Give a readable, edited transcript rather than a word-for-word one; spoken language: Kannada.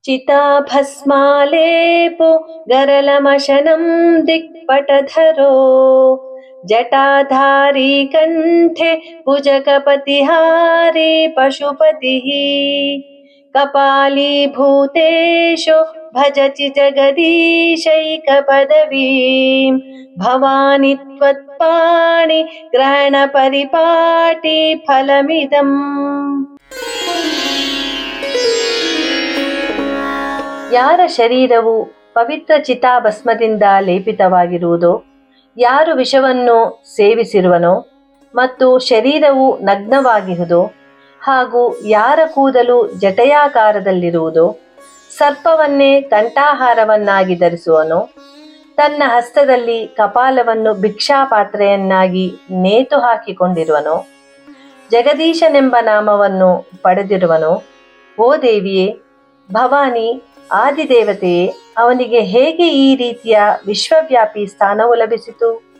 चिताभस्मालेपो गरलमशनं दिक्पटधरो जटाधारी कण्ठे भुजगपतिहारी पशुपतिः कपालीभूतेषु भजति जगदीशैकपदवीं भवानि त्वत्पाणि ग्रहणपरिपाटी फलमिदम्. ಯಾರ ಶರೀರವು ಪವಿತ್ರ ಚಿತಾಭಸ್ಮದಿಂದ ಲೇಪಿತವಾಗಿರುವುದೋ, ಯಾರು ವಿಷವನ್ನು ಸೇವಿಸಿರುವನೋ ಮತ್ತು ಶರೀರವು ನಗ್ನವಾಗಿರುವುದೋ, ಹಾಗೂ ಯಾರ ಕೂದಲು ಜಟೆಯಾಕಾರದಲ್ಲಿರುವುದೋ, ಸರ್ಪವನ್ನೇ ಕಂಠಾಹಾರವನ್ನಾಗಿ ಧರಿಸುವನೋ, ತನ್ನ ಹಸ್ತದಲ್ಲಿ ಕಪಾಲವನ್ನು ಭಿಕ್ಷಾಪಾತ್ರೆಯನ್ನಾಗಿ ನೇತು ಹಾಕಿಕೊಂಡಿರುವನೋ, ಜಗದೀಶನೆಂಬ ನಾಮವನ್ನು ಪಡೆದಿರುವನೋ, ಓ ದೇವಿಯೇ, ಭವಾನಿ ಆದಿದೇವತೆಯೇ, ಅವನಿಗೆ ಹೇಗೆ ಈ ರೀತಿಯ ವಿಶ್ವವ್ಯಾಪಿ ಸ್ಥಾನವು ಲಭಿಸಿತು?